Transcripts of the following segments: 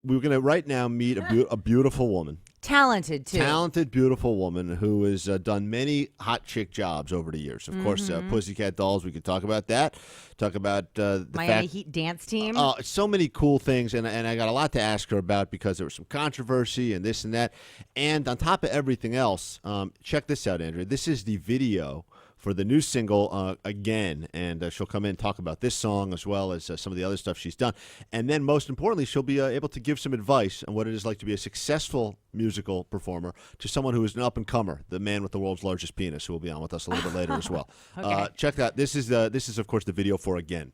we're going to right now meet a beautiful woman. Talented, too. Talented, beautiful woman who has done many hot chick jobs over the years. Of course, Pussycat Dolls, we could talk about that. Talk about the Miami Heat dance team. So many cool things, and I got a lot to ask her about because there was some controversy and this and that. And on top of everything else, check this out, Andrea. This is the video for the new single, Again, and she'll come in and talk about this song as well as some of the other stuff she's done. And then, most importantly, she'll be able to give some advice on what it is like to be a successful musical performer to someone who is an up-and-comer, the man with the world's largest penis, who will be on with us a little bit later as well. Okay. Check that. This is, of course, the video for Again.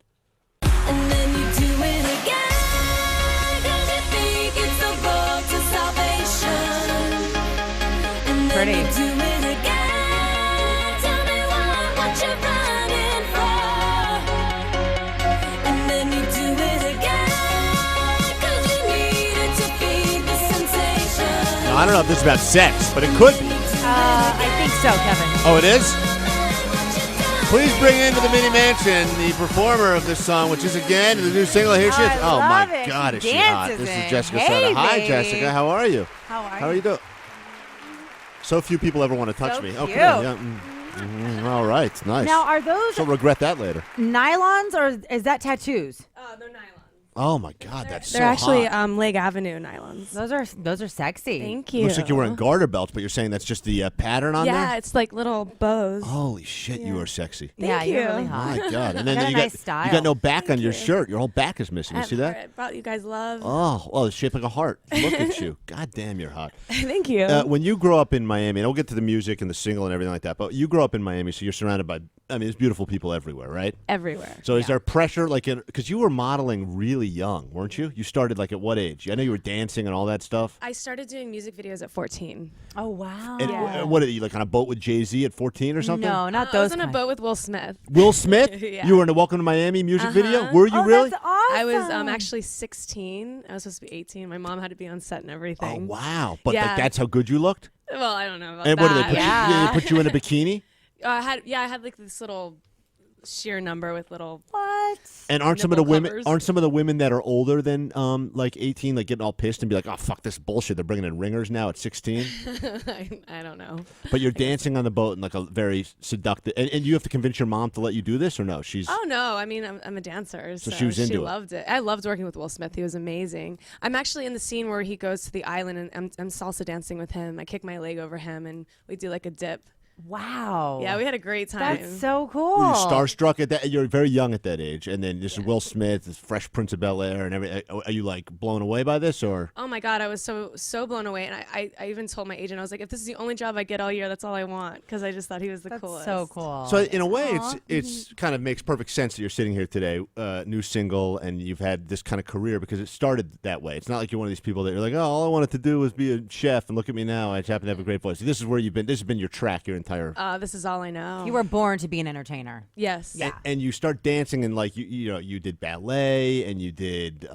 And then you do it again, 'cause you think it's the road to salvation. And then Pretty. you do it again, tell me what you're running for. And then you do it again, 'cause you need it to feed the sensation. Now, I don't know if this is about sex, but it could be. I think so, Kevin. Oh, it is? Please bring into the mini mansion the performer of this song, which is Again, the new single. Here she is. I Oh, love my it. God, She is she hot? dances This is it. Jessica Hey, Soda. Hi, baby. Jessica. How are you? How How are you doing? So few people ever want to touch So me. cute. Okay. Yeah. All right. Nice. Now, are those She'll regret that later. nylons or is that tattoos? They're nylons. Oh, my God. That's so They're actually hot. Lake Avenue nylons. Those are sexy. Thank you. Looks like you're wearing garter belts, but you're saying that's just the pattern on Yeah, there? it's like little bows. Holy shit, you are sexy. Yeah, Thank you're you. really hot. My God. And then Got a you nice got style. you got no back on Thank your you. shirt. Your whole back is missing. You see that? I brought you guys love. Oh, well, it's shaped like a heart. Look at you. God damn, you're hot. Thank you. When you grow up in Miami, and we'll get to the music and the single and everything like that, but you grow up in Miami, so you're surrounded by, there's beautiful people everywhere, right? Everywhere. So is there pressure, like, because you were modeling really young, weren't you? You started, like, at what age? I know you were dancing and all that stuff. I started doing music videos at 14. Oh, wow. And what, are you, like, on a boat with Jay-Z at 14 or something? No, not I those. was on a kind. boat with Will Smith. Will Smith? Yeah. You were in a Welcome to Miami music video? Were you Oh, really? that's awesome. I was actually 16. I was supposed to be 18. My mom had to be on set and Oh, everything. wow. But like, Yeah. that's how good you looked? Well, I don't know about And that. what did they put Yeah. they put you in a bikini? I had like this little sheer number with little. What? And aren't some of the Nipple women covers. that are older than like 18 like getting all pissed and be like, oh fuck this bullshit, they're bringing in ringers now at 16? I don't know. But you're dancing on the boat in like a very seductive, and you have to convince your mom to let you do this or no? She's Oh no! I mean, I'm a dancer, so she was into it. loved it. I loved working with Will Smith. He was amazing. I'm actually in the scene where he goes to the island, and I'm salsa dancing with him. I kick my leg over him, and we do like a dip. Wow. Yeah, we had a great time. That's so cool. were you starstruck at that? You're very young at that age, and then this is Will Smith, this Fresh Prince of Bel-Air, and everything. Are you like blown away by this or? Oh my God, I was so blown away, and I even told my agent, I was like, if this is the only job I get all year, that's all I want, because I just thought he was the That's coolest. so cool. So in a way, it's kind of makes perfect sense that you're sitting here today, new single, and you've had this kind of career because it started that way. It's not like you're one of these people that you're like, oh, all I wanted to do was be a chef, and look at me now, I just happen to have a great voice. This is where you've been. This has been your track your entire. This is all I know. you were born to be an entertainer. Yes. Yeah. And you start dancing, and like you did ballet, and you did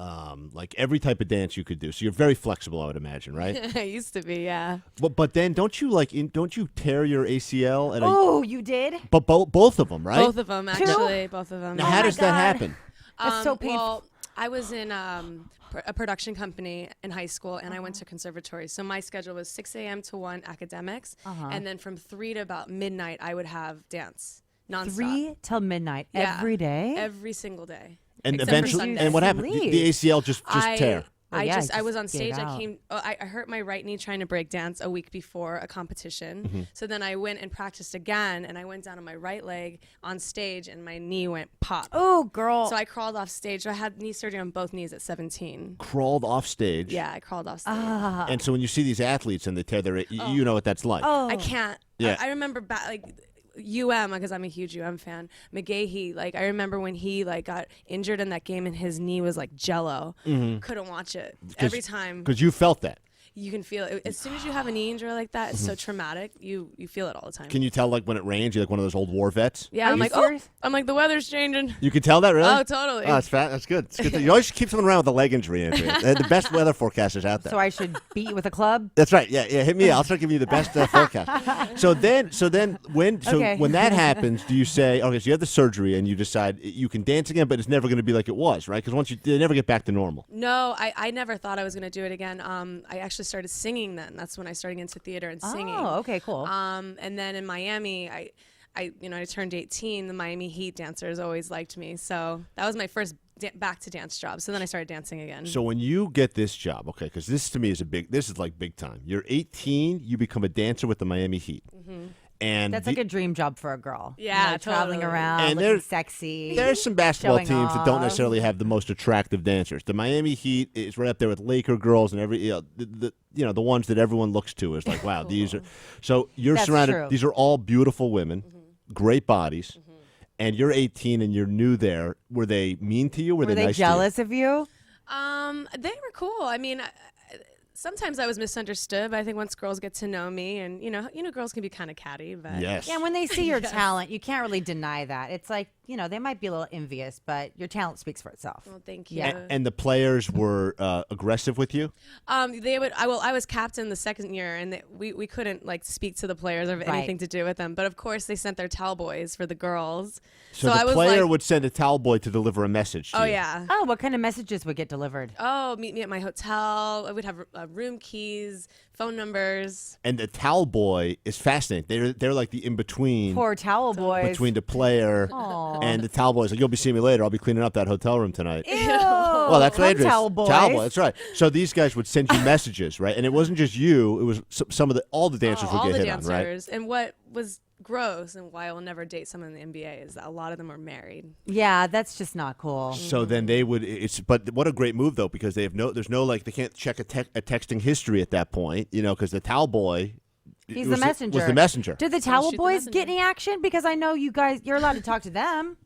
like every type of dance you could do. So you're very flexible, I would imagine, right? I used to be, yeah. but then don't you tear your ACL at Oh, you did? but both of them, right? Both of them, actually. Both of them. Now, Oh how my does that God. happen? That's so painful. Well, I was in a production company in high school, and I went to conservatory. So my schedule was 6 a.m. to 1 academics, and then from 3 to about midnight, I would have dance nonstop. 3 till midnight Yeah. every day? Every single day. And Except for eventually, Sunday. and what happened? The ACL just tear. Well, yeah, I just was on get stage. it I out. came. I hurt my right knee trying to break dance a week before a competition. Mm-hmm. So then I went and practiced again, and I went down on my right leg on stage, and my knee went pop. Oh, girl. So I crawled off stage. So I had knee surgery on both knees at 17. Crawled off stage. Yeah, I crawled off stage. And so when you see these athletes and they tear their, you know what that's like. I can't. Yeah. I remember because I'm a huge fan. McGahee, I remember when he got injured in that game and his knee was like jello. Couldn't watch it every time. Because you felt that. you can feel it. As soon as you have a knee injury like that, it's so traumatic. You feel it all the time. Can you tell like when it rains? You're like one of those old war vets. Yeah, Are I'm you like, serious? I'm like, the weather's changing. You can tell that, really? Oh, totally. Oh, that's fat. That's good. It's good. You always keep someone around with a leg injury, Andrea. They're the best weather forecasters out there. So I should beat you with a club? That's right. Yeah, yeah. Hit me. I'll start giving you the best forecast. So then, when Okay. when that happens, do you say, okay, so you have the surgery and you decide you can dance again, but it's never going to be like it was, right? Because they never get back to normal. No, I never thought I was going to do it again. I actually started singing then. That's when I started getting into theater and singing. Oh, okay, cool. And then in Miami, I turned 18. The Miami Heat dancers always liked me. So that was my first back to dance job. So then I started dancing again. So when you get this job, okay, because this to me is this is like big time. You're 18, you become a dancer with the Miami Heat. And That's like a dream job for a girl. Yeah, traveling totally. around, And looking there- sexy. there's some basketball Showing teams that don't off. necessarily have the most attractive dancers. The Miami Heat is right up there with Laker girls and the ones that everyone looks to is like, wow, these are. So you're That's surrounded. true. These are all beautiful women, great bodies, and you're 18 and you're new there. Were they mean to you? Were Were they nice jealous of you? They were cool. I mean, sometimes I was misunderstood, but I think once girls get to know me, and girls can be kind of catty, but to you? Yes. Yeah, when they see your talent, you can't really deny that. It's like, they might be a little envious, but your talent speaks for itself. Well, thank you. Yeah. And the players were aggressive with you. They would. I was captain the second year, and we couldn't like speak to the players or have Right. anything to do with them. But of course, they sent their towel boys for the girls. So I the was player like, would send a towel boy to deliver a message to oh you. yeah. Oh, what kind of messages would get delivered? Oh, meet me at my hotel. I would have room keys, phone numbers. And the towel boy is fascinating. They're like the in between. Poor towel boys. Between the player Aw. and the towel boys. Like, you'll be seeing me later. I'll be cleaning up that hotel room tonight. Ew. Well, that's Come what Adrian. towel boys. Towel boy, that's right. So these guys would send you messages, right? And it wasn't just you. It was some of all the dancers would all get the hit dancers. on, right? And what was gross and why I will never date someone in the NBA is that a lot of them are married. Yeah, that's just not cool. So then they would. But what a great move though, because there's no like they can't check a texting history at that point, because the towel boy. He's was the messenger. Was the messenger. Did the towel shoot the boys get messenger. any action? Because I know you're allowed to talk to them.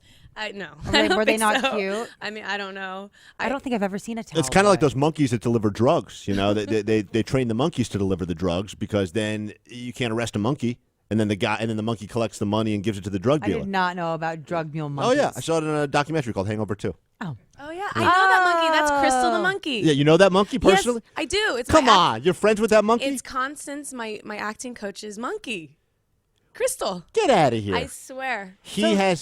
No. Were they think not so. cute? I mean, I don't know. I don't think I've ever seen a towel It's kind of like boy. those monkeys that deliver drugs. They train the monkeys to deliver the drugs because then you can't arrest a monkey, and then the monkey collects the money and gives it to the drug I dealer. did not know about drug mule Oh monkeys. yeah, I saw it in a documentary called Hangover 2. Oh. Oh yeah, I know that monkey. That's Crystal the monkey. Yeah, you know that monkey personally? Yes, I do. It's Come my on, you're friends with that monkey? It's Constance, my acting coach's monkey. Crystal. Get out of here. I swear. He has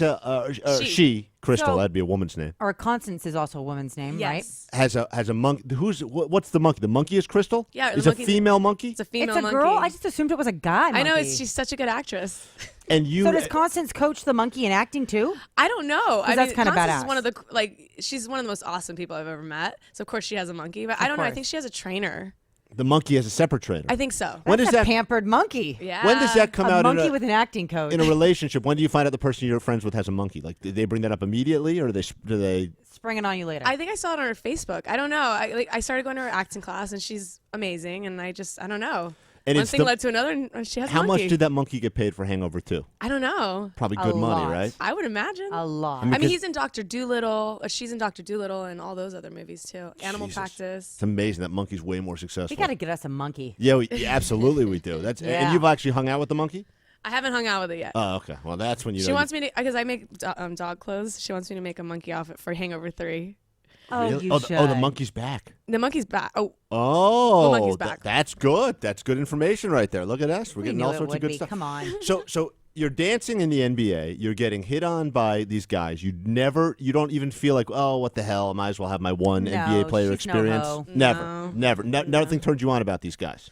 she, Crystal, So- that'd be a woman's name. Or Constance is also a woman's name, right? Yes. Has a monkey. What's the monkey? The monkey is Crystal? Yeah, the It's a monkey's- female monkey? It's a female It's a monkey. girl? I just assumed it was a guy I know. monkey. She's such a good actress. And you So does Constance coach the monkey in acting too? I don't know. I that's mean, kinda Constance badass. is one of the she's one of the most awesome people I've ever met. So of course she has a monkey, but I don't know. I course. think she has a trainer. the monkey has a separate trainer. I think so. When That's does a that pampered monkey. Yeah. When does that come A out monkey in a, with an acting coach. in a relationship? When do you find out the person you're friends with has a monkey? Like, did they bring that up immediately, or do they? Springing on you later. I think I saw it on her Facebook. I don't know. I started going to her acting class, and she's amazing. And I don't know. And One it's thing the- led to another, and she has a How monkey. much did that monkey get paid for Hangover 2? I don't know. Probably A good money, lot. right? I would imagine. a lot. I mean, I mean, 'cause- he's in Dr. Doolittle. She's in Dr. Doolittle and all those other movies too. Animal Jesus. Practice. It's amazing that monkey's way more successful. we got to get us a monkey. Yeah, absolutely we do. And Yeah. you've actually hung out with the monkey? I haven't hung out with it yet. Oh, okay. Well, that's when you. She know wants me to, because I make dog clothes. She wants me to make a monkey outfit for Hangover 3. Oh, Really? you oh, should. the monkey's back. The monkey's back. Oh, Oh, The monkey's back. That's good. That's good information right there. Look at us. We're We getting knew all it sorts would of good be. stuff. Come on. So you're dancing in the NBA. You're getting hit on by these guys. You don't even feel like, oh, what the hell? I might as well have my one No, NBA player she's no experience. hoe. Never. Nothing turned you on about these guys.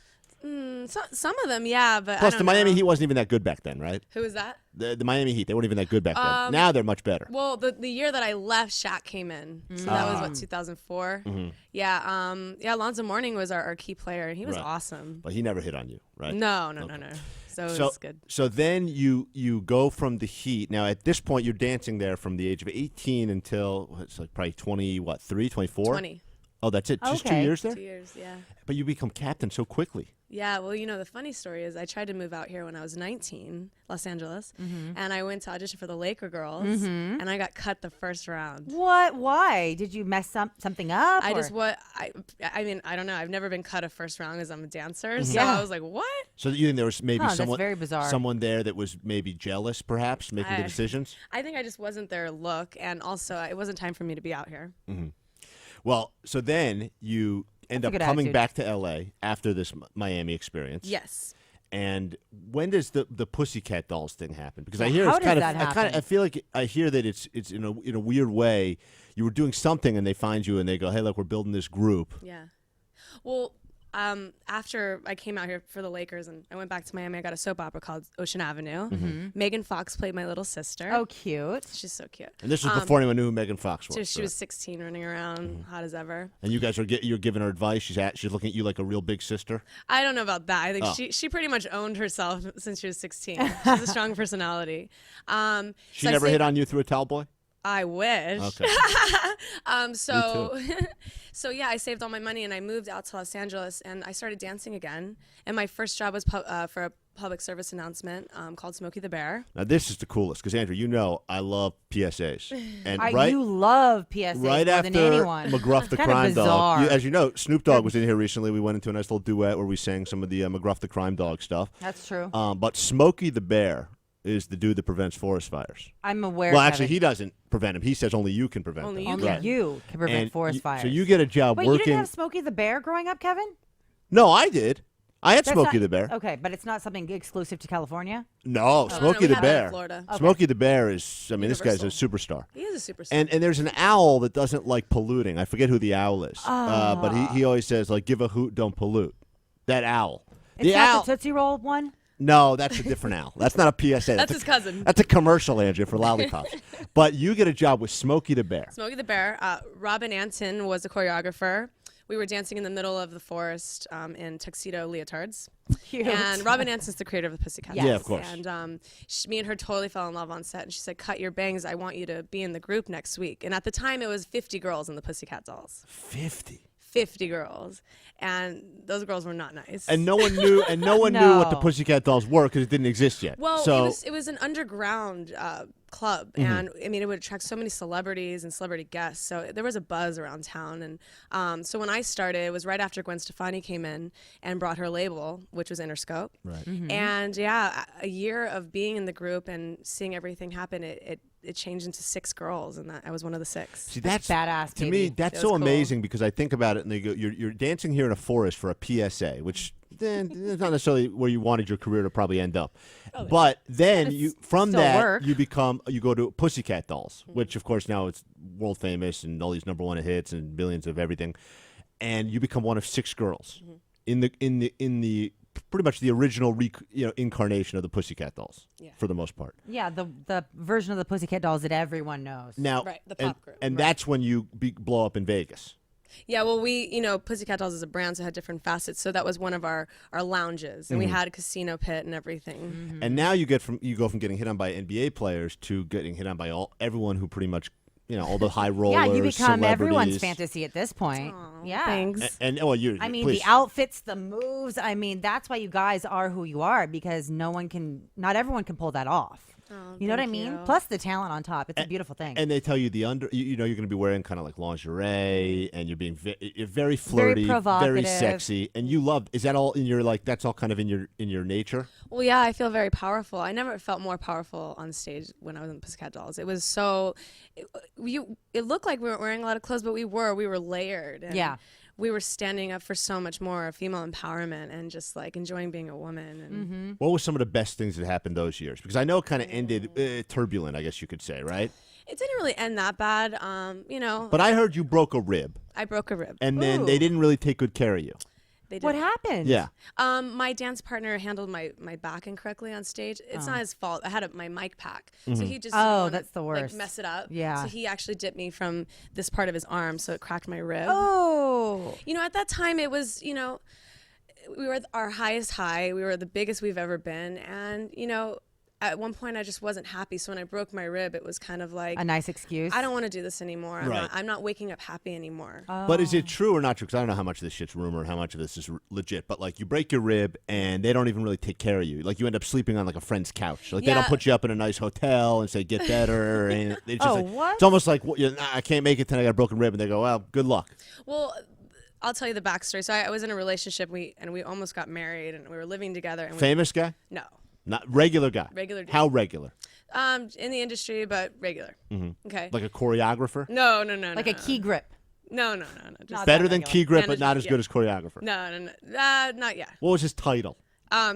some of them, yeah, but Plus, I the don't Miami know. Heat wasn't even that good back then, right? Who is that? The Miami Heat, they weren't even that good back then. Now they're much better. Well, the year that I left, Shaq came in. So that was what 2004. Yeah, Alonzo Mourning was our key player, and he was Right. awesome. But he never hit on you, right? No. So it was good. So then you go from the Heat. Now at this point you're dancing there from the age of 18 until it's like probably 24? 20. Oh, that's it. Just 2 Okay. years there. 2 years, yeah. But you become captain so quickly. Yeah, well, the funny story is I tried to move out here when I was 19, Los Angeles, and I went to audition for the Laker Girls, and I got cut the first round. What? Why? Did you mess something up? I or- just I mean, I don't know. I've never been cut a first round because I'm a dancer, so Yeah. I was like, what? So you think there was maybe Huh, that's someone, very bizarre. someone there that was maybe jealous, perhaps making the I- decisions. I think I just wasn't their look, and also it wasn't time for me to be out here. Well, so then you end That's up a good coming attitude. back to L.A. after this Miami experience. Yes. And when does the Pussycat Dolls thing happen? Because I hear how it's kind does of that happen? I feel like I hear that it's in a weird way. You were doing something and they find you and they go, "Hey, look, we're building this group." Yeah. Well, after I came out here for the Lakers and I went back to Miami, I got a soap opera called Ocean Avenue. Megan Fox played my little sister. Oh, cute. She's so cute. And this was before anyone knew who Megan Fox was. So she right? was 16, running around, hot as ever. And you guys you're giving her advice. She's looking at you like a real big sister. I don't know about that. I think Oh. she pretty much owned herself since she was 16. She has a strong personality. She So I never saved- hit on you through a towel boy. I wish. Okay. So so yeah, I saved all my money and I moved out to Los Angeles and I started dancing again. And my first job was for a public service announcement called Smokey the Bear. Now this is the coolest because Andrew, I love PSAs, and You love PSA right more after than anyone. McGruff the Kinda Crime bizarre. Dog, as you know, Snoop Dogg was in here recently. We went into a nice little duet where we sang some of the McGruff the Crime Dog stuff. That's true. But Smokey the Bear is the dude that prevents forest fires. I'm aware. Well, of actually, it. he doesn't prevent them. He says only you can prevent Only them. you Only Right. you can prevent And forest fires. So you get a job Wait, you working. didn't have Smokey the Bear growing up, Kevin? No, I did. I had That's Smokey not- the Bear. Okay, but it's not something exclusive to California. No, Smokey we the had one in Bear. Florida. Smokey the Bear is. I mean, this guy's a Universal. superstar. He is a superstar. And there's an owl that doesn't like polluting. I forget who the owl is. But he always says like, "Give a hoot, don't pollute." That owl. It's the not owl. the Tootsie Roll one. No, that's a different owl. That's not a PSA. That's a- his cousin. That's a commercial, Andrea, for lollipops. But you get a job with Smokey the Bear. Smokey the Bear. Robin Anton was the choreographer. We were dancing in the middle of the forest in tuxedo leotards. Cute. And Robin Anson's the creator of the Pussycat Yes. Yeah, Dolls. of course. And me and her totally fell in love on set. And she said, "Cut your bangs. I want you to be in the group next week." And at the time, it was 50 girls in the Pussycat Dolls. 50. 50 girls. And those girls were not nice. And no one knew. And no one knew what the No. Pussycat Dolls were because it didn't exist yet. Well, so it was an underground club, and I mean, it would attract so many celebrities and celebrity guests. So there was a buzz around town, and so when I started, it was right after Gwen Stefani came in and brought her label, which was Interscope. Right. And yeah, a year of being in the group and seeing everything happen, it changed into 6 girls, and I was one of the 6. See, that's badass, To me, baby. that's It so was cool. amazing because I think about it and they go, "You're dancing here in a forest for a PSA," which then it's not necessarily where you wanted your career to probably end up. But then you from still that work. you go to Pussycat Dolls, which of course now it's world famous and all these #1 hits and billions of everything, and you become one of 6 girls in the pretty much the original incarnation of the Pussycat Dolls for the most part. Yeah, the version of the Pussycat Dolls that everyone knows. Now, Right, the and, pop group, and right. that's when you blow up in Vegas. Yeah, well, Pussycat Dolls is a brand, so it had different facets. So that was one of our lounges, and we had a casino pit and everything. And now you go from getting hit on by NBA players to getting hit on by everyone who pretty much all the high rollers. Yeah, you become everyone's celebrities. fantasy at this point. yeah. Thanks. And well, you. I mean, please. the outfits, the moves. I mean, that's why you guys are who you are because not everyone can pull that off. You know what I thank mean? you. Plus the talent on top. It's a beautiful thing. And they tell you you're going to be wearing kind of like lingerie, and you're being you're very flirty, very provocative. sexy, and you love. Is that all in your that's all kind of in your nature? Well, yeah, I feel very powerful. I never felt more powerful on stage when I was in the Pussycat Dolls. It was so, it looked like we weren't wearing a lot of clothes, but we were layered. And Yeah. we were standing up for so much more female empowerment and just like enjoying being a woman. And What was some of the best things that happened those years? Because I know it kind of ended turbulent, I guess you could say, right? it didn't really end that bad. But I heard you broke a rib, I broke a rib. and then they Ooh. didn't really take good care of you. They did. what happened? Yeah. My dance partner handled my back incorrectly on stage. It's not his fault. I had my mic pack, so he just Oh, didn't wanna, that's the worst. Like, mess it up. Yeah. So he actually dipped me from this part of his arm, so it cracked my rib. Oh. At that time it was, we were at our highest high. We were the biggest we've ever been, and at one point I just wasn't happy. So when I broke my rib, it was kind of like A nice excuse. I don't want to do this anymore. Right. I'm not waking up happy anymore. But is it true or not true? Because I don't know how much of this shit's rumor and how much of this is legit. But like, you break your rib and they don't even really take care of you. Like, you end up sleeping on like a friend's couch. Like, they don't Yeah. put you up in a nice hotel and say get better. And it's just Oh, like, what? It's almost like, I can't make it tonight. I got a broken rib, and they go, well, good luck. Well, I'll tell you the backstory. So I was in a relationship. We almost got married, and we were living together. And Famous guy, no, not regular guy. Regular dude. How regular? in the industry, but regular. Okay. Like a choreographer. No. Like a key grip. No. Just Not Better that than regular. key grip, but Manager, not as yeah. good as choreographer. no. Not yet. What was his title?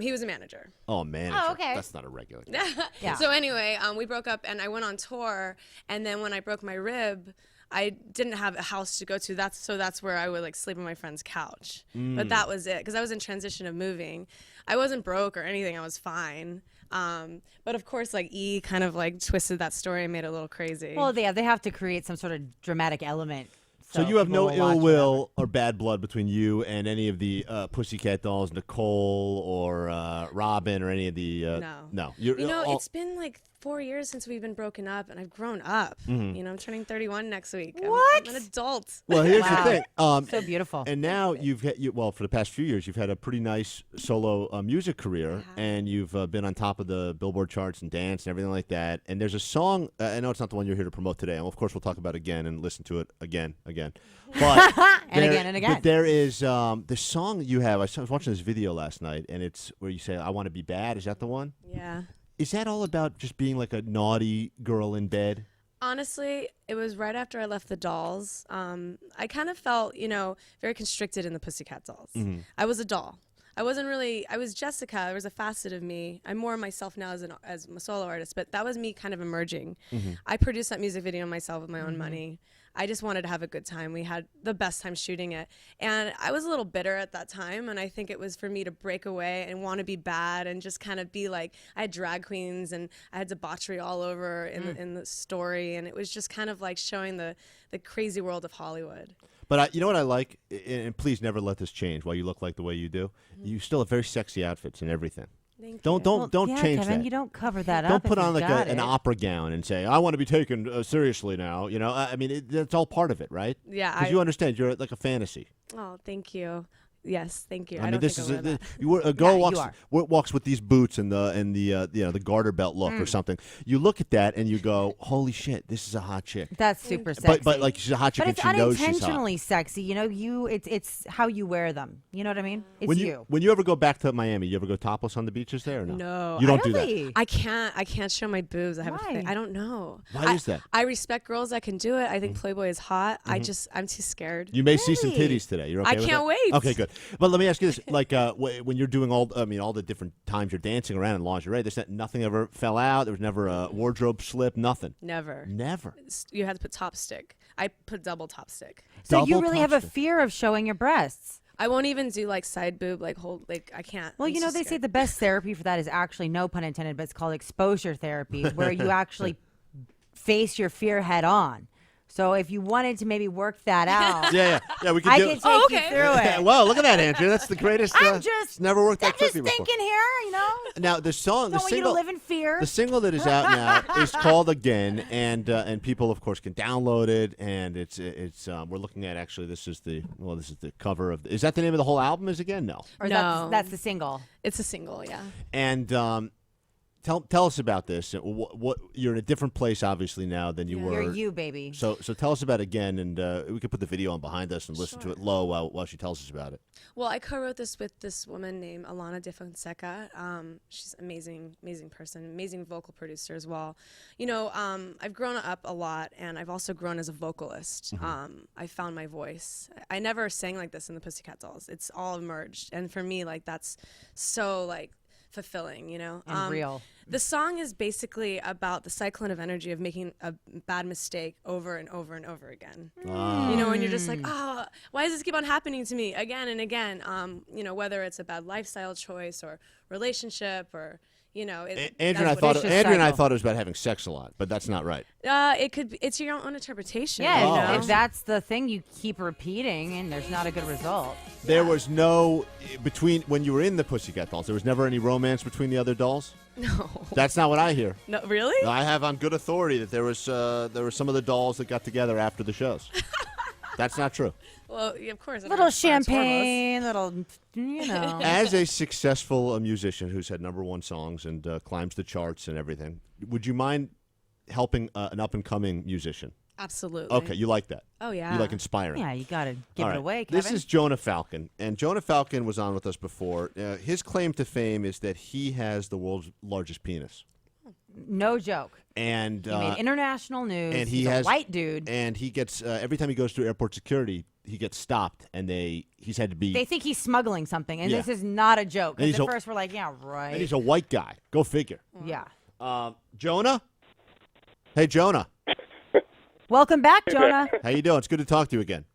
He was a manager. Oh, manager. Oh, okay. That's not a regular guy. Yeah. So anyway, we broke up, and I went on tour. And then when I broke my rib, I didn't have a house to go to. That's where I would like sleep on my friend's couch. But that was it, because I was in transition of moving. I wasn't broke or anything. I was fine. But of course, like E kind of like twisted that story and made it a little crazy. Well, they have to create some sort of dramatic element. So you have people no will watch ill will or bad blood between you and any of the Pussycat Dolls, Nicole or Robin or any of the. No. No. You know, it's been like 4 years since we've been broken up, and I've grown up. Mm-hmm. You know, I'm turning 31 next week. What? I'm an adult. Well, here's Wow. the thing. So beautiful. And now you've had, well, for the past few years, you've had a pretty nice solo music career, and you've been on top of the Billboard charts and dance and everything like that. And there's a song. I know it's not the one you're here to promote today. And of course, we'll talk about it again and listen to it again. But And again and again. But there is the song you have. I was watching this video last night, and it's where you say, "I want to be bad." Is that the one? Yeah. Is that all about just being like a naughty girl in bed? Honestly, it was right after I left the Dolls. I kind of felt, very constricted in the Pussycat Dolls. I was a doll. I was Jessica. There was a facet of me. I'm more myself now as a solo artist, but that was me kind of emerging. I produced that music video myself with my own money. I just wanted to have a good time. We had the best time shooting it. And I was a little bitter at that time, and I think it was for me to break away and want to be bad and just kind of be like, I had drag queens and I had debauchery all over in the story, and it was just kind of like showing the crazy world of Hollywood. But you know what I like, and please never let this change. While you look like the way you do, you still have very sexy outfits and everything. Thank you. Don't yeah, change Kevin, that. you don't cover that up. Don't put if on you've like got an it. opera gown and say, "I want to be taken seriously now." You know, I mean, that's all part of it, right? Yeah, because you understand you're like a fantasy. Oh, thank you. Yes, thank you. I mean, don't this think is I wear that. you were a girl Yeah, you walks are. walks with these boots and the garter belt look or something. You look at that and you go, "Holy shit, this is a hot chick." That's super sexy. But like she's a hot chick But and it's she knows she's hot. unintentionally sexy. You know, it's how you wear them. You know what I mean? It's When you ever go back to Miami, you ever go topless on the beaches there or no? No, You don't do Really? that. I can't show my boobs. I have a Why? thing. I don't know. Why is that? I respect girls that can do it. I think Playboy is hot. I'm too scared. You may see some Really? titties today. You're okay I with can't that? wait. Okay, good. But let me ask you this: like when you're doing all the different times you're dancing around in lingerie, nothing ever fell out. There was never a wardrobe slip. Nothing. Never. Never. You had to put top stick. I put double top stick. So you Double really have a top fear of showing your breasts. I won't even do like side boob, like hold, like I can't. Well, I'm you know, too they say scared. the best therapy for that is actually, no pun intended, but it's called exposure therapy, where you actually face your fear head on. So if you wanted to maybe work that out, Yeah. We could I do. could take Oh, you okay. through it. Well, look at that, Andrew. That's the greatest. I'm it's just never worked I'm that just quickly before. thinking here, you know. Now the song, the Don't want you to single, live in fear. the single that is out now is called Again, and people of course can download it, and it's we're looking at actually this is the cover of. Is that the name of the whole album? Is Again? No. Or No. that's the single. It's a single, yeah. And tell us about this. What you're in a different place obviously now than you were. You're you, baby. So tell us about Again, and we could put the video on behind us and listen to it low while she tells us about it. Well, I co-wrote this with this woman named Alana De Fonseca. She's an amazing person, amazing vocal producer as well. You know, I've grown up a lot, and I've also grown as a vocalist. I found my voice. I never sang like this in the Pussycat Dolls. It's all emerged, and for me, like that's so like fulfilling, you know. And real. The song is basically about the cyclone of energy of making a bad mistake over and over and over again. You know, and you're just like, oh, why does this keep on happening to me again and again? You know, whether it's a bad lifestyle choice or relationship or, you know. Andrew and I that's what thought Vicious Andrew and I cycle. thought it was about having sex a lot, but that's not right. it could be, it's your own interpretation. Yeah, Oh. you know? if that's the thing you keep repeating and there's not a good result. There was no between when you were in the Pussycat Dolls. There was never any romance between the other dolls. No. That's not what I hear. No, really? I have on good authority that there were some of the dolls that got together after the shows. That's not true. Well, yeah, of course. Little champagne, little, you know. As a successful musician who's had #1 songs and climbs the charts and everything, would you mind helping an up-and-coming musician? Absolutely. Okay, you like that. Oh, yeah. You like inspiring. Yeah, you got to give All it right. away, Kevin. This is Jonah Falcon, and Jonah Falcon was on with us before. His claim to fame is that he has the world's largest penis. No joke. And He made international news. and He's a white dude. And he gets every time he goes through airport security, he gets stopped, and he's had to be. They think he's smuggling something, and Yeah. this is not a joke. 'Cause And he's at a- first we're like, yeah, right. and he's a white guy. Go figure. Yeah. Jonah. Hey, Jonah. Welcome back, Jonah. How you doing? It's good to talk to you again.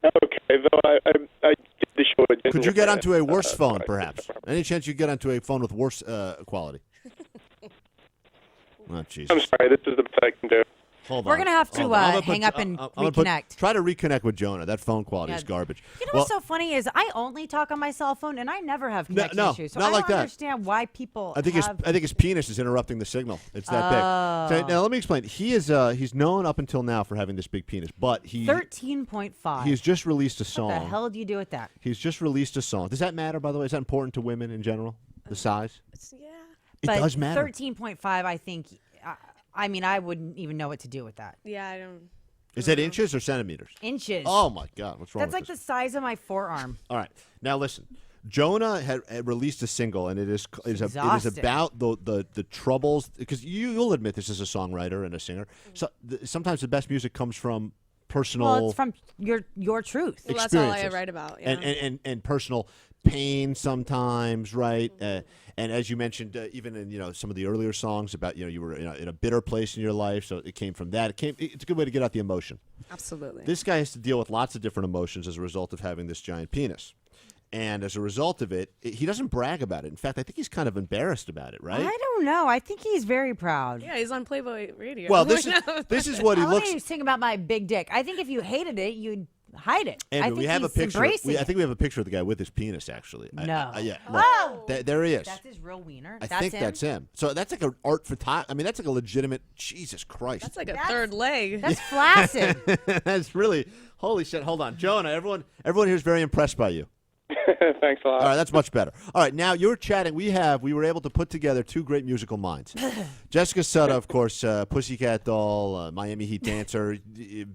Okay, though I did the show. Could you get onto a worse phone, perhaps? Any chance you get onto a phone with worse quality? Oh, Jesus. I'm sorry. This is the best I can do. Hold We're on. gonna have to, Hold on. I'm gonna hang up and I'm gonna reconnect. try to reconnect with Jonah. That phone quality Yeah. is garbage. You know Well, what's so funny is I only talk on my cell phone, and I never have connection no, issues. So not I like don't that. understand why people I think his penis is interrupting the signal. It's that big. So, now let me explain. He's known up until now for having this big penis, but 13.5. he's just released a What song. the hell do you do with that? He's just released a song. Does that matter, by the way? Is that important to women in general? The size? Yeah. It But does matter. 13.5, I think. I mean, I wouldn't even know what to do with that. Yeah, I don't. Is that inches or centimeters? Inches. Oh my God, what's wrong That's with like this? the size of my forearm. All right, now listen. Jonah had released a single, and it is Exhausting. about the troubles. Because you'll admit this as a songwriter and a singer. So sometimes the best music comes from personal. Well, it's from your truth. Well, that's all I experiences. write about. Yeah. and personal pain sometimes, right? And as you mentioned, even in some of the earlier songs about you were in a bitter place in your life, so it came from that. It's a good way to get out the emotion. Absolutely. This guy has to deal with lots of different emotions as a result of having this giant penis. And as a result of it, he doesn't brag about it. In fact, I think he's kind of embarrassed about it, right? I don't know. I think he's very proud. Yeah, he's on Playboy Radio. Well, this is what he I looks. want you to sing about my big dick. I think if you hated it, you'd hide it. I Andrew, think we have a he's picture. embracing I think it. we have a picture of the guy with his penis. Actually, No. yeah. Oh! There he is. That's his real wiener. I That's think him? that's him. So that's like an art photography. I mean, that's like a legitimate. Jesus Christ. That's like a That's- third leg. That's flaccid. That's really holy shit. Hold on, Jonah. Everyone here is very impressed by you. Thanks a lot. All right, that's much better. All right, now you're chatting. We were able to put together two great musical minds. Jessica Sutta, of course, Pussycat Doll, Miami Heat Dancer,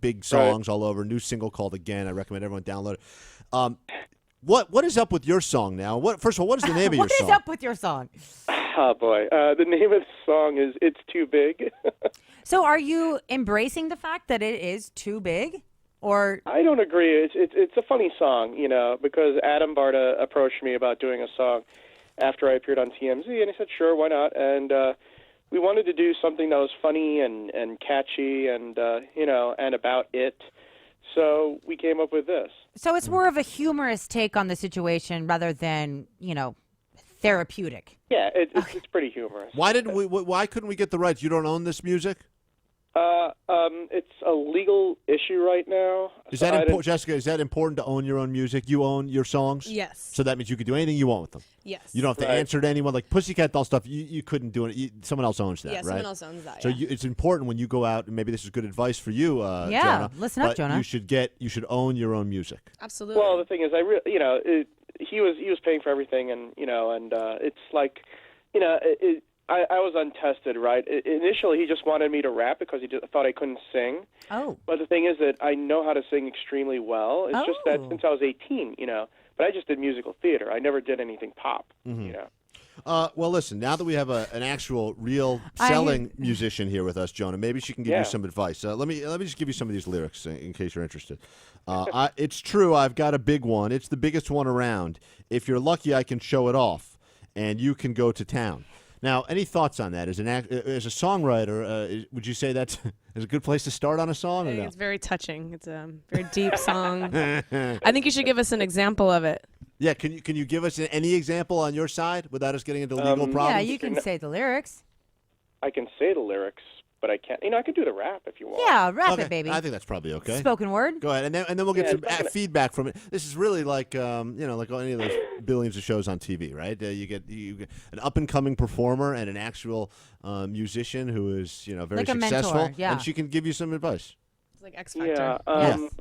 big songs all over. New single called Again. I recommend everyone download it. What is up with your song now? First of all, what is the name of your What is song? up with your song? Oh boy, the name of the song is "It's Too Big." So are you embracing the fact that it is too big? Or I don't agree. It's a funny song, because Adam Barta approached me about doing a song after I appeared on TMZ, and I said, sure, why not? And we wanted to do something that was funny and catchy and and about it. So we came up with this. so it's more of a humorous take on the situation rather than, therapeutic. Yeah, it's pretty humorous. Why couldn't we get the rights? You don't own this music? It's a legal issue right now. Is so that I important, didn't- Jessica? Is that important to own your own music? You own your songs? Yes. So that means you could do anything you want with them. Yes. You don't have to Right. answer to anyone. Like Pussycat Doll stuff, you couldn't do it. Someone else owns that, Yeah, right? someone else owns that. So yeah. it's important when you go out, and maybe this is good advice for you, Yeah, Jonah. listen up, but Jonah. You should own your own music. Absolutely. Well, the thing is, he was paying for everything, and it's like, I was untested, right? Initially, he just wanted me to rap because he thought I couldn't sing. Oh. But the thing is that I know how to sing extremely well. It's just that Oh. since I was 18, but I just did musical theater. I never did anything pop, Well, listen. Now that we have an actual, real selling musician here with us, Jonah, maybe she can give Yeah. you some advice. Let me just give you some of these lyrics in case you're interested. It's true. I've got a big one. It's the biggest one around. If you're lucky, I can show it off, and you can go to town. Now, any thoughts on that? As a songwriter, would you say that's is a good place to start on a song? I Or think no? it's very touching. It's a very deep song. I think you should give us an example of it. Yeah, can you give us any example on your side without us getting into legal problems? Yeah, you can say the lyrics. I can say the lyrics, but I can't. I could do the rap if you want. Yeah, rap Okay, it, baby. I think that's probably okay. Spoken word. Go ahead, and then we'll get Yeah, some it's not gonna- feedback from it. This is really like like any of those billions of shows on TV, right? You get an up and coming performer and an actual musician who is very Like a successful, mentor, yeah. and she can give you some advice. It's like X Factor. Yeah. Yes.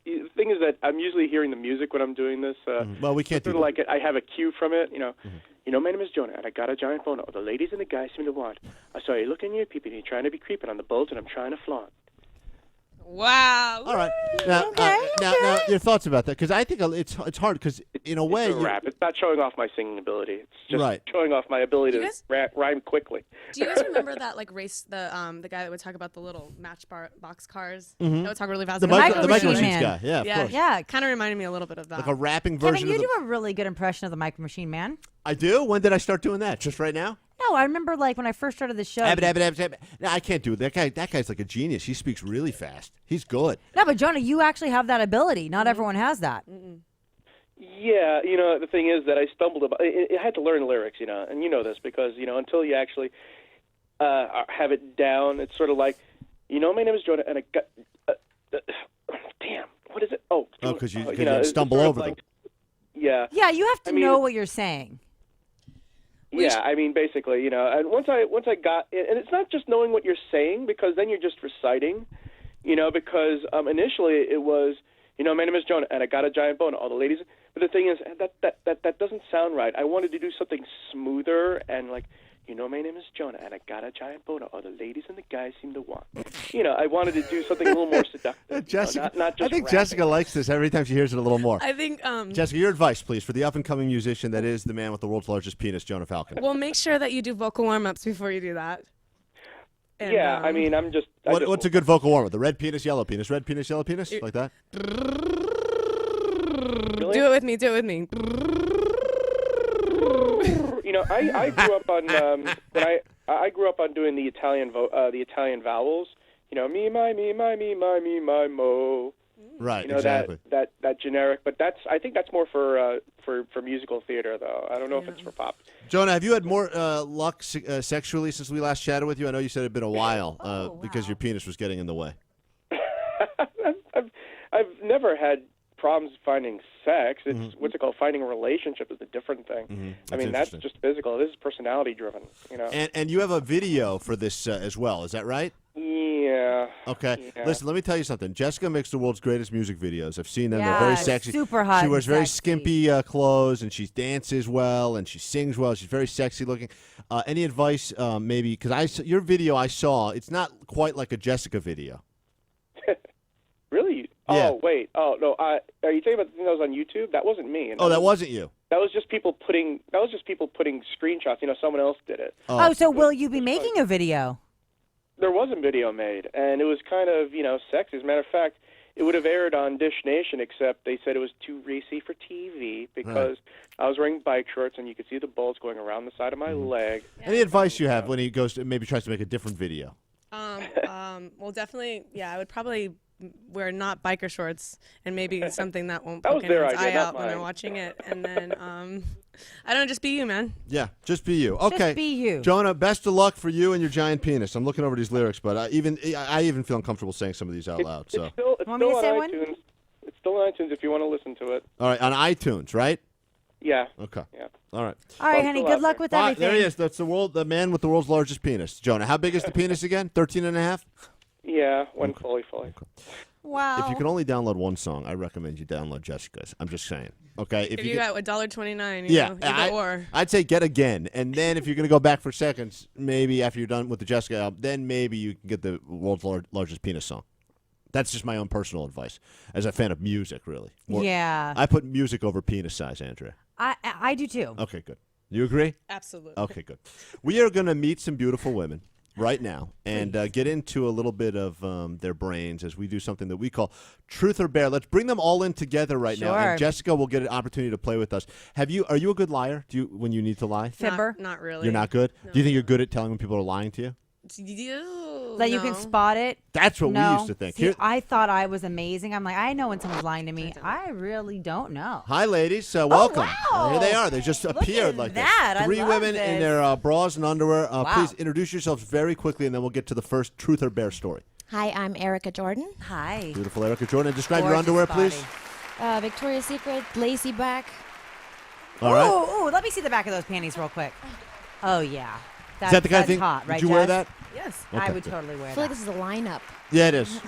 The thing is that I'm usually hearing the music when I'm doing this. Well, we can't do Sort of that. like I have a cue from it. My name is Jonah, and I got a giant boner. The ladies and the guys seem to want. I saw you looking at your peeping, you're trying to be creeping on the bulge, and I'm trying to flaunt. Wow. All right. Now, Okay, now, your thoughts about that? Because I think it's hard. Because in a way, It's a rap. It's not showing off my singing ability. It's just Right. showing off my ability You to guys- rhyme quickly. Do you guys remember that like race the guy that would talk about the little box cars that would talk really fast? the Micro the Machine Machines Man. guy, yeah, of yeah, course, Yeah. Kind of reminded me a little bit of that. like a rapping Kevin, version. you of the, do a really good impression of the Micro Machine Man. I do. When did I start doing that? Just right now? No, I remember like when I first started the show. Abbott, Abbott, Abbott, Abbott. No, I can't do it. That guy's like a genius. He speaks really fast. He's good. No, but Jonah, you actually have that ability. Not everyone has that. Yeah, the thing is that I stumbled about. I had to learn lyrics, and you know this because until you actually have it down, it's sort of like, my name is Jonah, and I got. Damn, what is it? Oh, because you it's stumble sort of over them. like, Yeah. Yeah, you have to I mean, know what you're saying. Yeah, I mean, basically, and once I got, and it's not just knowing what you're saying because then you're just reciting, because initially it was, my name is Jonah and I got a giant boner. All the ladies, but the thing is that doesn't sound right. I wanted to do something smoother and like, my name is Jonah and I got a giant boner. All the ladies and the guys seem to want. I wanted to do something a little more seductive. Jessica, not just I think rapping. Jessica likes this every time she hears it a little more. I think. Jessica, your advice, please, for the up-and-coming musician that is the man with the world's largest penis, Jonah Falcon. Well, make sure that you do vocal warm-ups before you do that. And, Yeah, I mean, I'm just. I just- What's a good vocal warm-up? The red penis, yellow penis, red penis, yellow penis, like that? Really? Do it with me. Do it with me. I grew up on when I grew up on doing the Italian vowels. Me, my, mo. Right, exactly. That generic, but I think that's more for musical theater though. I don't know if it's for pop. Jonah, have you had more luck sexually since we last chatted with you? I know you said it had been a while because your penis was getting in the way. I've never had problems finding sex. It's what's it called? Finding a relationship is a different thing. I mean, that's interesting. just physical. This is personality driven. And you have a video for this as well. Is that right? Yeah. Okay. Yeah. Listen, let me tell you something. Jessica makes the world's greatest music videos. I've seen them. Yeah, They're very sexy. super hot She and wears very sexy. skimpy clothes, and she dances well, and she sings well. She's very sexy looking. Any advice, maybe? Because your video I saw, it's not quite like a Jessica video. Really? Yeah. Oh wait. Oh no. Are you talking about the thing that was on YouTube? That wasn't me. Oh, that wasn't you. That was just people putting. That was just people putting screenshots. Someone else did it. Oh, so will you be making a video? There was a video made, and it was kind of sexy. As a matter of fact, it would have aired on Dish Nation, except they said it was too racy for TV because I was wearing bike shorts, and you could see the bulge going around the side of my leg. Any advice you have when he goes to maybe tries to make a different video? Well, definitely. Yeah, I would probably wear not biker shorts and maybe something that won't That was poke their anyone's idea, eye not out when they're mine. watching it. And then I don't know, just be you, man. Yeah, just be you. Okay, be you. Jonah. Best of luck for you and your giant penis. I'm looking over these lyrics, but I even feel uncomfortable saying some of these out loud. So, It's still Want me to on say one? iTunes. It's still on iTunes if you want to listen to it. all right, on iTunes, right? Yeah. Okay. Yeah. All right. All right, Well, honey. still Good out luck there. with Ah, everything. there he is. That's the man with the world's largest penis. Jonah, how big is the penis again? 13 and a half? Yeah. When fully. Wow. If you can only download one song, I recommend you download Jessica's. I'm just saying. Okay. If you got $1.29, yeah, or I'd say get again, and then if you're gonna go back for seconds, maybe after you're done with the Jessica album, then maybe you can get the world's largest penis song. That's just my own personal advice as a fan of music, really. Yeah. I put music over penis size, Andrea. I do too. Okay, good. You agree? absolutely. Okay, good. We are going to meet some beautiful women right now and get into a little bit of their brains as we do something that we call Truth or Bear. Let's bring them all in together right now. Sure. And Jessica will get an opportunity to play with us. Are you a good liar? Do you when you need to lie? Fibber. Not really. You're not good? Do you think you're good at telling when people are lying to you? That you can spot it? That's what we No. used to think. See, Here- I thought I was amazing. I'm like, I know when someone's lying to me. I really don't know. Hi, ladies. Welcome. wow. Here they are. They just Look appeared at like that. this. I 3 love women in this. their bras and underwear. Wow. Please introduce yourselves very quickly, and then we'll get to the first truth or bear story. Hi, I'm Erica Jordan. Hi. Beautiful Erica Jordan. Describe your Gorgeous underwear, body. please. Victoria's Secret, lacy back. All right. Ooh, let me see the back of those panties real quick. Oh, yeah. Is that the kind of that's thing? hot, right, Did you wear Jess? that? Yes. Okay, I would good. totally wear I feel like that. this is a lineup. Yeah, it is.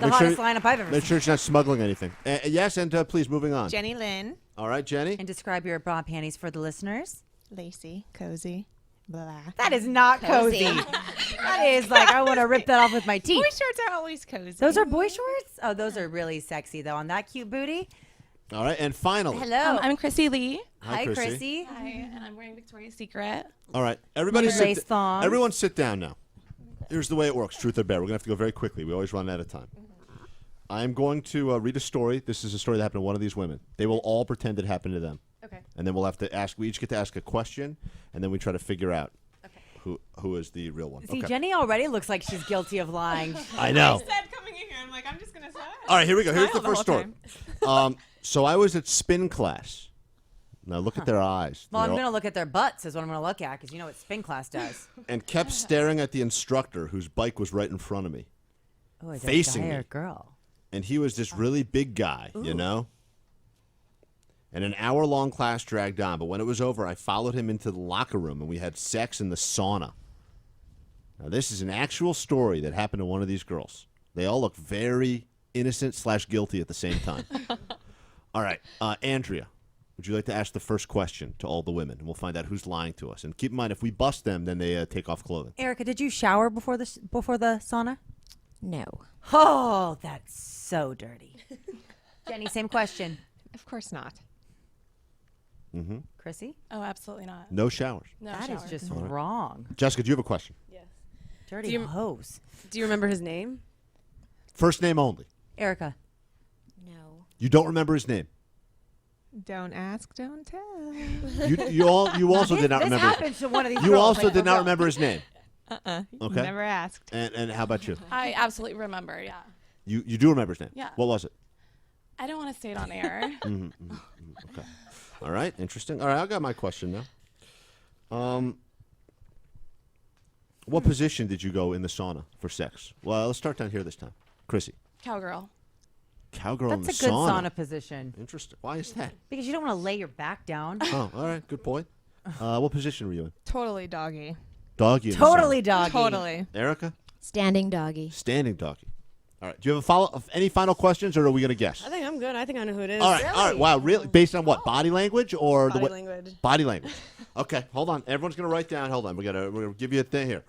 The hottest lineup I've ever Make seen. sure she's not smuggling anything. Yes, and please, moving on. Jenny Lynn, All right, Jenny. And describe your bra panties for the listeners. Lacy, cozy, blah. That is not cozy. That is like, I want to rip that off with my teeth. Boy shorts are always cozy. Those are boy shorts? Oh, those are really sexy, though, on that cute booty. All right, and finally. Hello. I'm Chrissy Lee. Hi, Chrissy. Hi, and I'm wearing Victoria's Secret. All right, everybody Little lace thongs. everyone sit down now. Here's the way it works, truth or bear. We're going to have to go very quickly. We always run out of time. I'm going to read a story. This is a story that happened to one of these women. They will all pretend it happened to them. Okay. And then we'll have to ask, we each get to ask a question, and then we try to figure out who is the real one. See, Okay. Jenny already looks like she's guilty of lying. I know. Said coming in here, I'm like, I'm just gonna say. All right, here we go. Here's the Smile the first whole story. So I was at spin class. Now look at their eyes. Well, I'm They're going all- to look at their butts is what I'm going to look at because you know what spin class does. and kept staring at the instructor whose bike was right in front of me. Oh, is Facing it a guy me. or girl? And he was this really big guy, you know? And an hour-long class dragged on. But when it was over, I followed him into the locker room, and we had sex in the sauna. Now, this is an actual story that happened to one of these girls. They all look very innocent/guilty at the same time. All right, Andrea, would you like to ask the first question to all the women? And we'll find out who's lying to us. And keep in mind, if we bust them, then they take off clothing. Erica, did you shower before the sauna? No. Oh, that's so dirty. Jenny, same question. Of course not. Chrissy? Oh, absolutely not. No showers. No That is shower. just wrong. Jessica, do you have a question? Yes. Dirty Do you- hose. Do you remember his name? First name only. Erica. No. You don't remember his name. Don't ask, don't tell. You also did not This remember. happens to one of these You girls, also like, did for not real. remember his name. Okay. Never asked. And how about you? I absolutely remember, yeah. You do remember his name. Yeah. What was it? I don't want to say it on air. Okay. All right. Interesting. All right. I got my question now. What position did you go in the sauna for sex? Well, let's start down here this time. Chrissy. Cowgirl. Cowgirl in That's the a good sauna. sauna position Interesting. Why is that? because you don't want to lay your back down. Oh, all right. Good point. What position were you in? Totally doggy. Doggy. In the Totally sauna. doggy. Totally. Erica. Standing doggy. Standing doggy. All right. Do you have any final questions, or are we gonna guess? I think I'm good. I think I know who it is. All right, all right. Wow, really? Based on what? Body language or Body the way? language. Body language. Okay, hold on. Everyone's gonna write down. Hold on. We're gonna give you a thing here.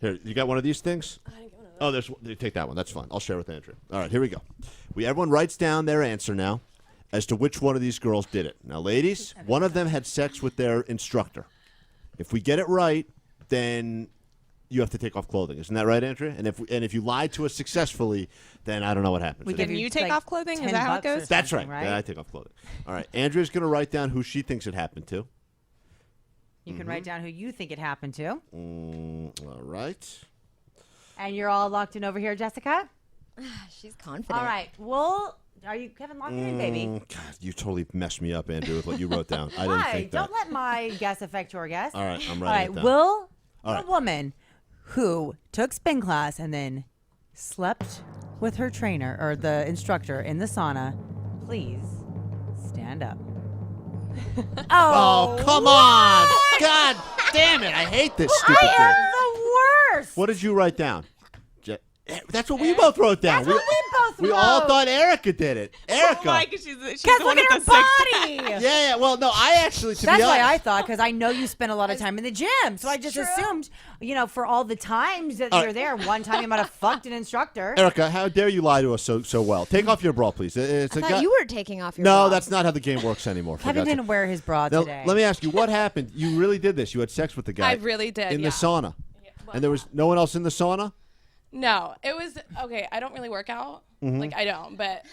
Here, you got one of these things? I didn't get one of those. Oh, take that one. That's fine. I'll share with Andrew. All right, here we go. Everyone writes down their answer now as to which one of these girls did it. Now, ladies, one of them had sex with their instructor. If we get it right, then you have to take off clothing. Isn't that right, Andrea? And if you lied to us successfely, then I don't know what happens. We And give Can you, you take like, off clothing? Is 10 that how it bucks or goes? That's right. something, Yeah, I take off clothing. All right. Andrea's going to write down who she thinks it happened to. You can write down who you think it happened to. All right. And you're all locked in over here, Jessica? She's confident. All right. Well, are you Kevin locked in, baby? God, you totally messed me up, Andrew, with what you wrote down. I didn't Why? think that. Don't let my guess affect your guess. All right, I'm All writing right. it down. Will All a right. woman who took spin class and then slept with her trainer or the instructor in the sauna please stand up? Oh, come on. God damn it. I hate this stupid I thing. am the worst. What did you write down? That's what we both wrote down. That's what we both We all wrote. thought Erica did it. Erica. Oh my, because she's Because the one look at with her the body. Yeah. Well, no, I actually, to That's be why honest, I thought, because I know you spend a lot of time in the gym. So I just assumed, for all the times that All you're right. there, one time you might have fucked an instructor. Erica, how dare you lie to us so well? Take off your bra, please. It's I a thought guy. you were taking off your No, bra. that's not how the game works anymore. for Kevin God's sake. didn't wear his bra Now, today. let me ask you, what happened? You really did this. You had sex with the guy. I really did, In yeah. the sauna. Well, And there was no one else in the sauna? No, it was okay. I don't really work out. Like I don't, but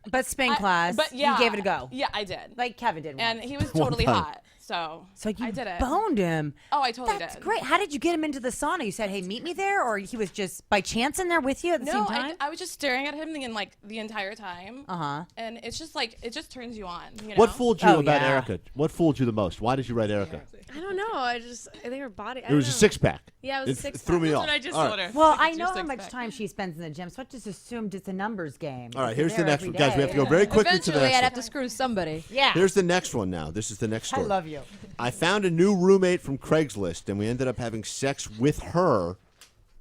But spin class. But yeah, You gave it a go. Yeah, I did. Like Kevin did. And once. he was totally time. hot. So So you I did it. boned him. Oh, I totally That's did. great. How did you get him into the sauna? You said, "Hey, meet me there," or he was just by chance in there with you at the No, same time? I was just staring at him the entire time. Uh-huh. And it's just like it just turns you on. You know? What fooled you Oh, about yeah. Erica? What fooled you the most? Why did you write Erica? I don't know. I think her body. It was a six pack. Yeah, it was a It six-pack. threw me That's off. what I just All told right. her. Well, Like, I it's know your how much six-pack. time she spends in the gym, so I just assumed it's a numbers game. All right, If here's you're the next there one. every Guys, we have to go day. very quickly to the Eventually, next I'd one. have to screw somebody. Yeah. Here's the next one now. This is the next I story. love you. I found a new roommate from Craigslist, and we ended up having sex with her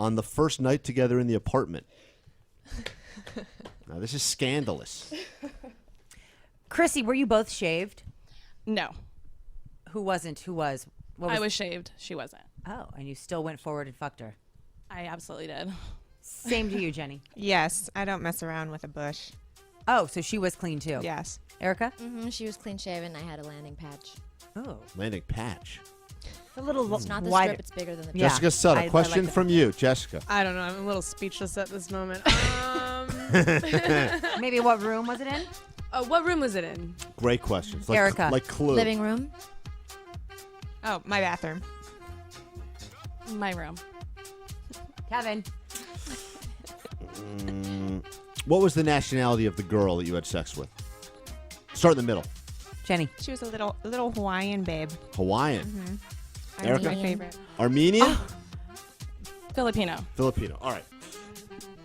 on the first night together in the apartment. Now, this is scandalous. Chrissy, were you both shaved? No, Who wasn't? Who was? What I was shaved. She wasn't. Oh, and you still went forward and fucked her. I absolutely did. Same to you, Jenny. Yes, I don't mess around with a bush. Oh, so she was clean too. Yes. Erica? She was clean shaven. I had a landing patch. Oh, Landing patch. a little It's not the wider. strip. It's bigger than the. Yeah. Jessica Sutter, I question like from you. Jessica. I don't know. I'm a little speechless at this moment. Maybe what room was it in? What room was it in? Great questions. Like, Erica. Like Clue. living room. Oh, my bathroom. My room. Kevin. What was the nationality of the girl that you had sex with? Start in the middle. Jenny. She was a little Hawaiian babe. Hawaiian. Erica? My favorite. Armenian? Filipino. Filipino. All right.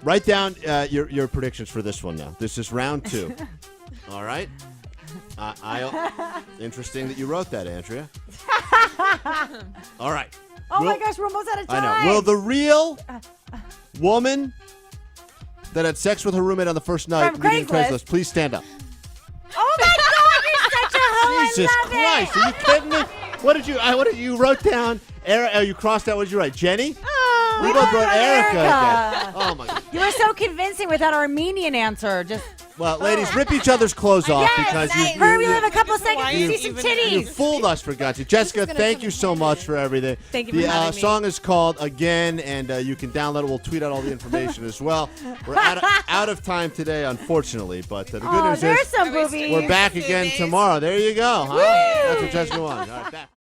Write down your predictions for this one now. This is round 2. All right. Interesting that you wrote that, Andrea. All right. Oh Will- my gosh, we're almost out of I time. know. Will the real woman that had sex with her roommate on the first night From meeting Craigslist. Please stand up. Oh my God, you're such a hoe. Jesus I love Christ! It. Are you kidding me? What did you wrote down? You crossed out. What did you write? Jenny? Oh, We both wrote Erica. Erica. again. Oh my God. You were so convincing with that Armenian answer. Just Well, ladies, rip each other's clothes off yes, because you hurry, we have a couple seconds to you- see some you- You titties. fooled us, for God's sake. Jessica, thank you so much for everything. Thank you for the having me. song is called Again, and you can download it. We'll tweet out all the information as well. We're out of time today, unfortunately, but the good Oh, news there's is some boobies. we're back again tomorrow. There you go. Huh? That's what Jessica wanted. All right, back.